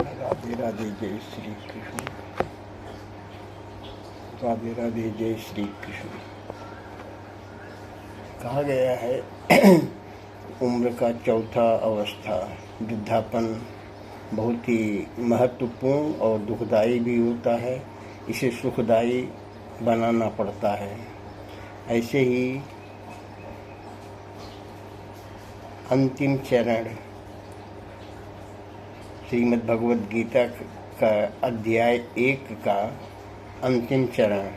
राधे राधे जय श्री कृष्ण। राधे राधे जय श्री कृष्ण। कहा गया है उम्र का चौथा अवस्था वृद्धापन बहुत ही महत्वपूर्ण और दुखदाई भी होता है। इसे सुखदाई बनाना पड़ता है। ऐसे ही अंतिम चरण श्रीमद् भगवद गीता का अध्याय 1 का अंतिम चरण,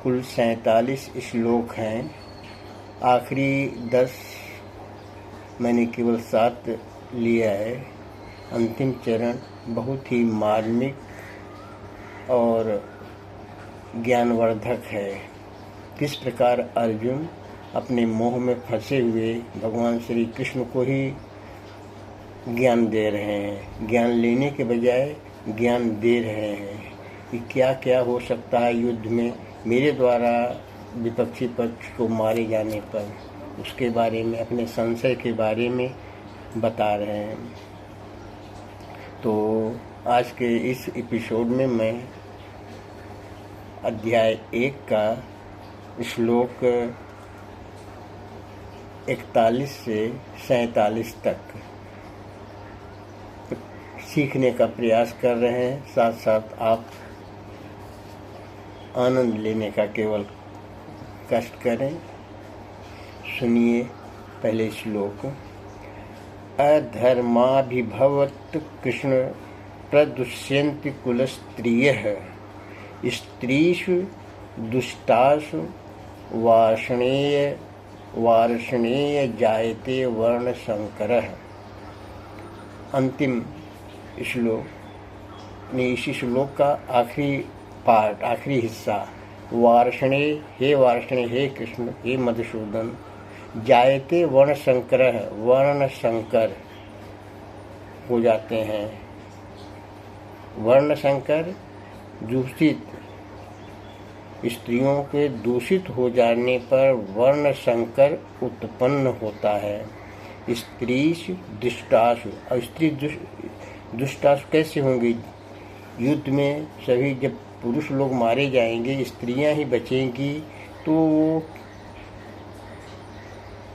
कुल 47 श्लोक हैं। आखिरी 10 मैंने केवल 7 लिया है। अंतिम चरण बहुत ही मार्मिक और ज्ञानवर्धक है। किस प्रकार अर्जुन अपने मोह में फंसे हुए भगवान श्री कृष्ण को ही ज्ञान दे रहे हैं, ज्ञान लेने के बजाय ज्ञान दे रहे हैं कि क्या क्या हो सकता है युद्ध में मेरे द्वारा विपक्षी पक्ष को मारे जाने पर, उसके बारे में, अपने संशय के बारे में बता रहे हैं। तो आज के इस एपिसोड में मैं अध्याय 1 का श्लोक 41 से 47 तक सीखने का प्रयास कर रहे हैं। साथ साथ आप आनंद लेने का केवल कष्ट करें। सुनिए पहले श्लोक। अधर्माभिभवत् कृष्ण प्रदुष्यन्ति कुलस्त्रियः स्त्रीषु दुष्टासु वार्ष्णेय जायते वर्णशंकरः। अंतिम श्लोक ने इसी श्लोक का आखिरी पार्ट, आखिरी हिस्सा। वार्ष्णेय, हे वार्ष्णेय, हे कृष्ण, हे मधुसूदन, जायते वर्णशंकरः, वर्णशंकर हो जाते हैं। वर्णशंकर दूषित, स्त्रियों के दूषित हो जाने पर वर्णशंकर उत्पन्न होता है। स्त्रीषु दुष्टासु, और स्त्री दुष्टासु कैसे होंगी? युद्ध में सभी जब पुरुष लोग मारे जाएंगे, स्त्रियां ही बचेंगी, तो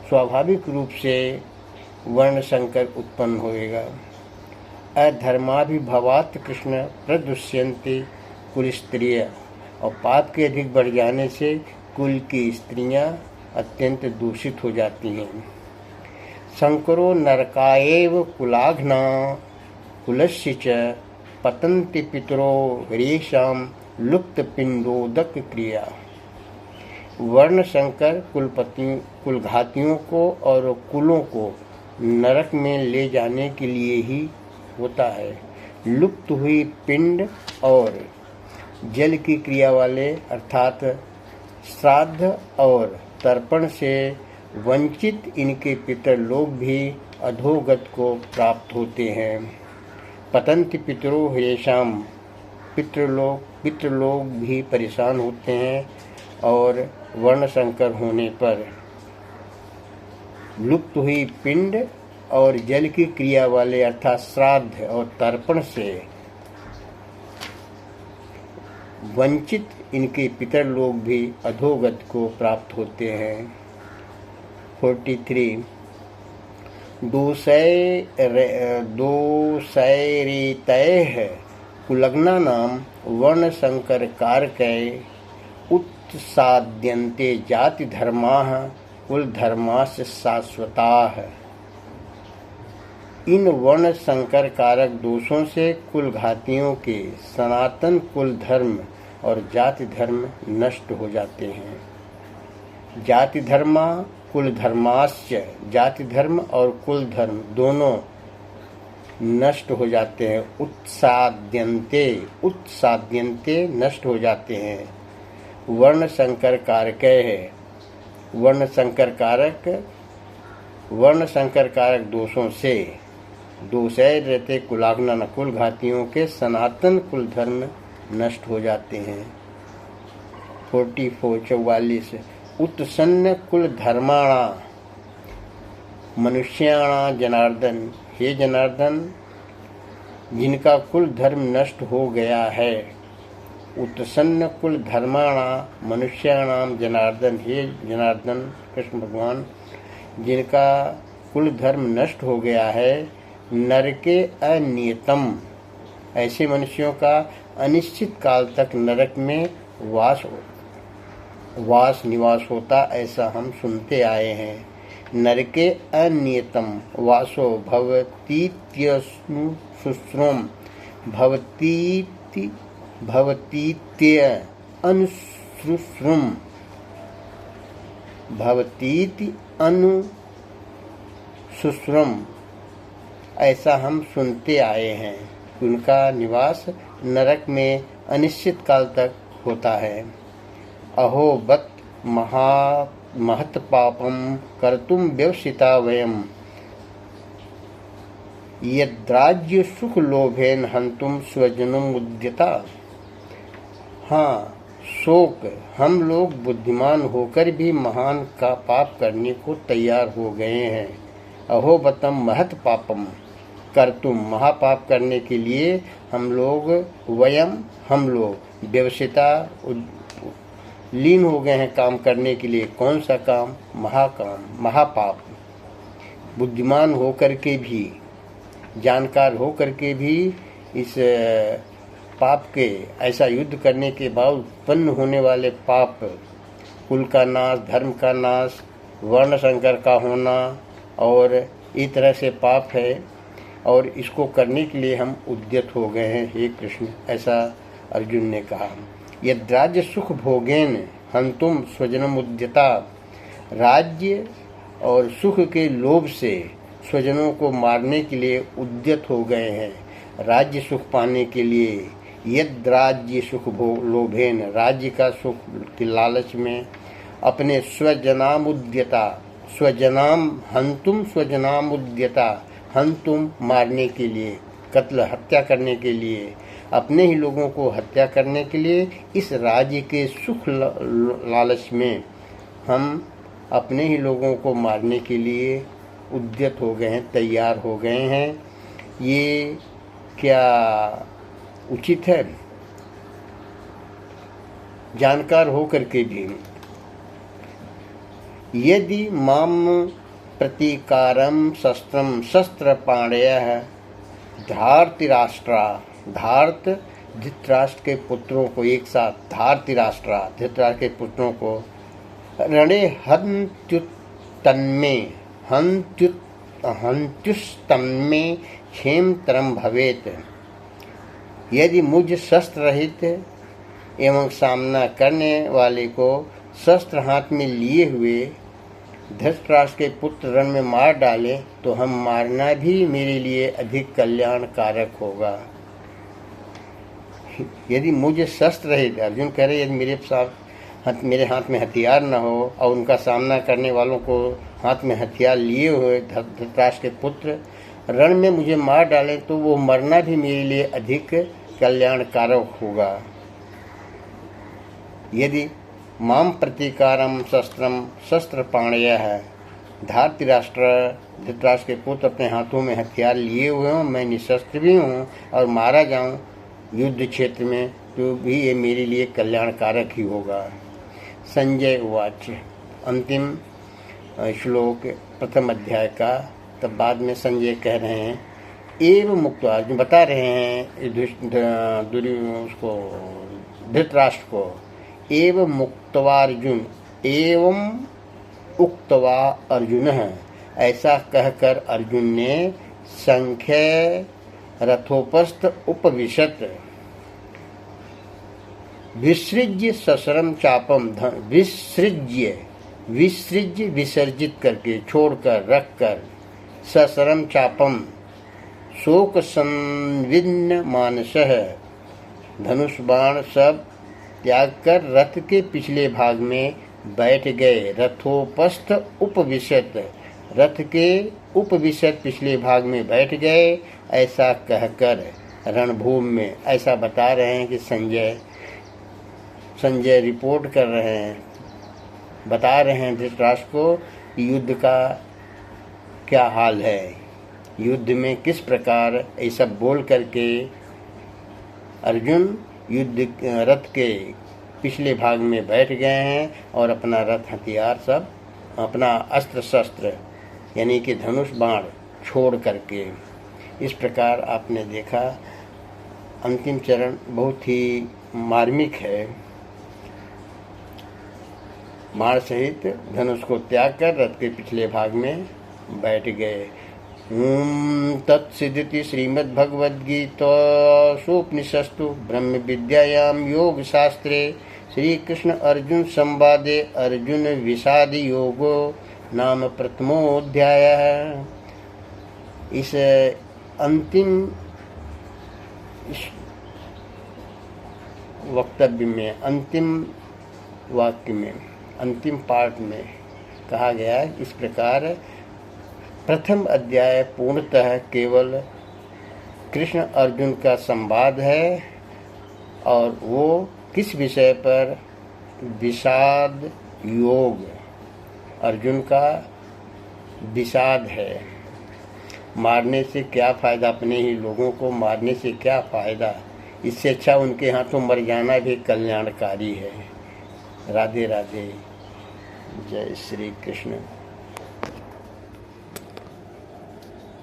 स्वाभाविक रूप से वर्णशंकर उत्पन्न होएगा। अधर्माभिभवात् कृष्ण प्रदुष्यन्ते कुल स्त्रिय, और पाप के अधिक बढ़ जाने से कुल की स्त्रियां अत्यंत दूषित हो जाती हैं। शंकरो नरकाएव कुलाघ्ना कुलस्य च पतन्ति पितरो ह्रीशां लुप्त पिंडोदक क्रिया। वर्ण शंकर कुलघातियों को और कुलों को नरक में ले जाने के लिए ही होता है। लुप्त हुई पिंड और जल की क्रिया वाले अर्थात श्राद्ध और तर्पण से वंचित इनके पितर लोग भी अधोगत को प्राप्त होते हैं। पतंति पितरो ह्रीशां, पितृलोग भी परेशान होते हैं और वर्णशंकर होने पर लुप्त हुई पिंड और जल की क्रिया वाले अर्थात श्राद्ध और तर्पण से वंचित इनके पितर लोग भी अधोगत को प्राप्त होते हैं। 43 दोषैरितैः कुलग्नानां वर्णशंकरकारकै उत्साद्यन्ते जातिधर्माः कुलधर्माश्च शाश्वताः। इन वर्ण संकर कारक दोषों से कुलघातियों के सनातन कुल धर्म और जाति धर्म नष्ट हो जाते हैं। जाति धर्मा कुल धर्माश्च, जाति धर्म और कुल धर्म दोनों नष्ट हो जाते हैं। उत्साद्यन्ते नष्ट हो जाते हैं। वर्ण संकर कारक है, वर्ण संकर कारक दोषों से, दोषै रहते कुलाग्ना, कुल घातियों के सनातन कुल धर्म नष्ट हो जाते हैं। 44 उत्सन्न कुल धर्माणा मनुष्याणा जनार्दन, हे जनार्दन, जिनका कुल धर्म नष्ट हो गया है। उत्सन्न कुल धर्माणा मनुष्याणाम जनार्दन, हे जनार्दन कृष्ण भगवान, जिनका कुल धर्म नष्ट हो गया है, नरके अनियतम, ऐसे मनुष्यों का अनिश्चित काल तक नरक में निवास होता, ऐसा हम सुनते आए हैं। नरके अनियतम वासो भवतीत्यनुशुश्रुम, भवतीत्य अनुश्रुश्रुम, भवतीति अनुशुश्रुम, ऐसा हम सुनते आए हैं। उनका निवास नरक में अनिश्चित काल तक होता है। अहो बत महत पापम कर्तुम व्यवसिता वयम, यद्राज्य सुख लोभेन हंतुम स्वजनम उद्यता। हाँ, शोक, हम लोग बुद्धिमान होकर भी महान का पाप करने को तैयार हो गए हैं। अहो बतम महत पापम कर्तुम, महापाप करने के लिए हम लोग, वयम, हम लोग, व्यवसिता, लीन हो गए हैं काम करने के लिए। कौन सा काम? महाकाम, महापाप। बुद्धिमान होकर के भी, जानकार होकर के भी इस पाप के, ऐसा युद्ध करने के बाद उत्पन्न होने वाले पाप, कुल का नाश, धर्म का नाश, वर्ण संकर का होना, और इस तरह से पाप है, और इसको करने के लिए हम उद्यत हो गए हैं हे कृष्ण, ऐसा अर्जुन ने कहा। यद्राज्य सुख भोगेन हंतुम स्वजनम उद्यता, राज्य और सुख के लोभ से स्वजनों को मारने के लिए उद्यत हो गए हैं। राज्य सुख पाने के लिए, यद राज्य सुख लोभेन, राज्य का सुख के लालच में अपने स्वजनाम उद्यता, स्वजनाम हंतुम स्वजनाम उद्यता, हंतुम मारने के लिए, कत्ल हत्या करने के लिए, अपने ही लोगों को हत्या करने के लिए, इस राज्य के सुख लालच में हम अपने ही लोगों को मारने के लिए उद्यत हो गए हैं, तैयार हो गए हैं। ये क्या उचित है? जानकार होकर के भी यदि माम प्रतीकारम शस्त्रम शस्त्रपाणयः धार्तराष्ट्रा, धार्त धृतराष्ट्र के पुत्रों को एक साथ, धार्तराष्ट्रा धृतराष्ट्र के पुत्रों को, रणे हन्त्युस्तन्मे क्षेमतरम भवेत, यदि मुझ शस्त्र रहित एवं सामना करने वाले को शस्त्र हाथ में लिए हुए धृतराष्ट्र के पुत्र रण में मार डाले, तो हम मारना भी मेरे लिए अधिक कल्याणकारक होगा। यदि मुझे शस्त्र रहित, अर्जुन कह रहे, यदि मेरे हाथ में हथियार न हो और उनका सामना करने वालों को हाथ में हथियार लिए हुए धृतराष्ट्र के पुत्र रण में मुझे मार डालें, तो वो मरना भी मेरे लिए अधिक कल्याणकारक होगा। यदि माम प्रतीकारम शस्त्रम शस्त्रपाणयः, धार्तराष्ट्र धृतराष्ट्र के पुत्र अपने हाथों में हथियार लिए हुए हों, मैं निशस्त्र भी हूँ और मारा जाऊँ युद्ध क्षेत्र में, तो भी ये मेरे लिए कल्याणकारक ही होगा। संजय उवाच, अंतिम श्लोक प्रथम अध्याय का। तब बाद में संजय कह रहे हैं, एवं मुक्त, अर्जुन बता रहे हैं उसको, धृतराष्ट्र को, एवं मुक्तवा अर्जुन, एवं उक्तवा अर्जुन, ऐसा कहकर अर्जुन ने संख्य रथोपस्थ उपविशत, विसृज्य सशरम चापम, विसृज्य विसर्जित करके, छोड़कर, रखकर, सशरम चापम शोक संविन्न मानसः, धनुष बाण सब त्याग कर रथ के पिछले भाग में बैठ गए। रथोपस्थ उपविशत, रथ के उपविशत पिछले भाग में बैठ गए, ऐसा कहकर रणभूमि में, ऐसा बता रहे हैं कि संजय रिपोर्ट कर रहे हैं, बता रहे हैं धृतराष्ट्र को युद्ध का क्या हाल है। युद्ध में किस प्रकार ऐसा बोल करके अर्जुन युद्ध रथ के पिछले भाग में बैठ गए हैं और अपना रथ हथियार सब, अपना अस्त्र शस्त्र यानी कि धनुष बाण छोड़ करके। इस प्रकार आपने देखा अंतिम चरण बहुत ही मार्मिक है। बाण सहित धनुष को त्याग कर रथ के पिछले भाग में बैठ गए। तत्सिद्धि श्रीमद्भगवद्गीतासूपनिषत्सु ब्रह्म विद्यायां योग शास्त्रे श्री कृष्ण अर्जुन संवादे अर्जुन विषाद योगो नाम प्रथमोऽध्यायः। इस अंतिम वक्तव्य में, अंतिम वाक्य में, अंतिम पार्ट में कहा गया है इस प्रकार। प्रथम अध्याय पूर्णतः केवल कृष्ण अर्जुन का संवाद है और वो किस विषय पर? विषाद योग। अर्जुन का विषाद है, मारने से क्या फ़ायदा, अपने ही लोगों को मारने से क्या फ़ायदा, इससे अच्छा उनके हाथों मर जाना भी कल्याणकारी है। राधे राधे, जय श्री कृष्ण।